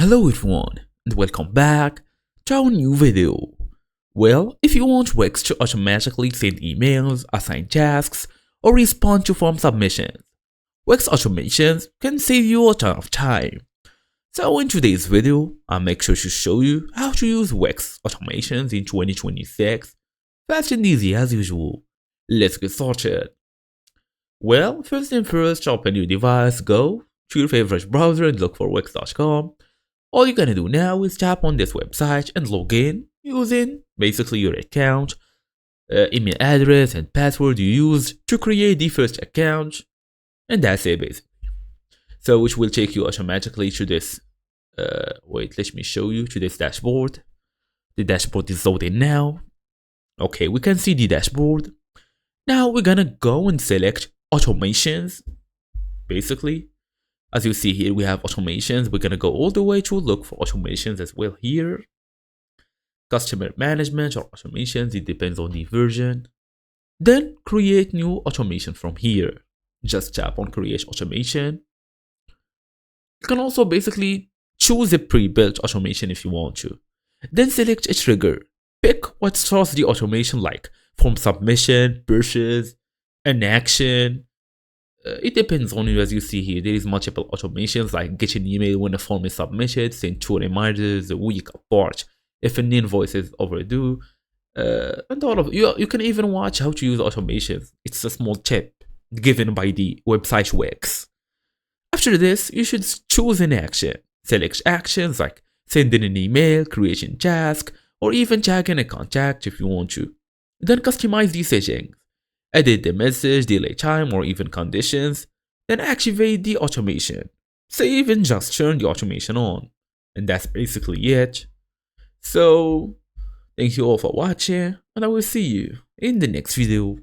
Hello everyone and welcome back to our new video. Well, if you want Wix to automatically send emails, assign tasks, or respond to form submissions, Wix Automations can save you a ton of time. So in today's video, I'll make sure to show you how to use Wix Automations in 2026, fast and easy as usual. Let's get started. Well, first thing first, open your device, go to your favorite browser and look for wix.com. All you're gonna do now is tap on this website and log in using basically your account, email address and password you used to create the first account, and that's it basically. So which will take you automatically to this, let me show you to this dashboard. The dashboard is loading now. Okay, we can see the dashboard. Now we're gonna go and select automations, basically. As you see here, we have automations. We're going to go all the way to look for automations as well here. Customer management or automations, it depends on the version. Then create new automation from here. Just tap on create automation. You can also basically choose a pre-built automation if you want to. Then select a trigger. Pick what starts the automation like form submission, purchase, an action. It depends on you. As you see here, there is multiple automations like get an email when a form is submitted, send 2 reminders a week apart if an invoice is overdue, and all of you can even watch how to use automations. It's a small tip given by the website Wix. After this, you should choose an action. Select actions like sending an email, creating task, or even tagging a contact if you want to. Then customize these settings. Edit the message, delay time, or even conditions, then activate the automation. Save and just turn the automation on. And that's basically it. So, thank you all for watching, and I will see you in the next video.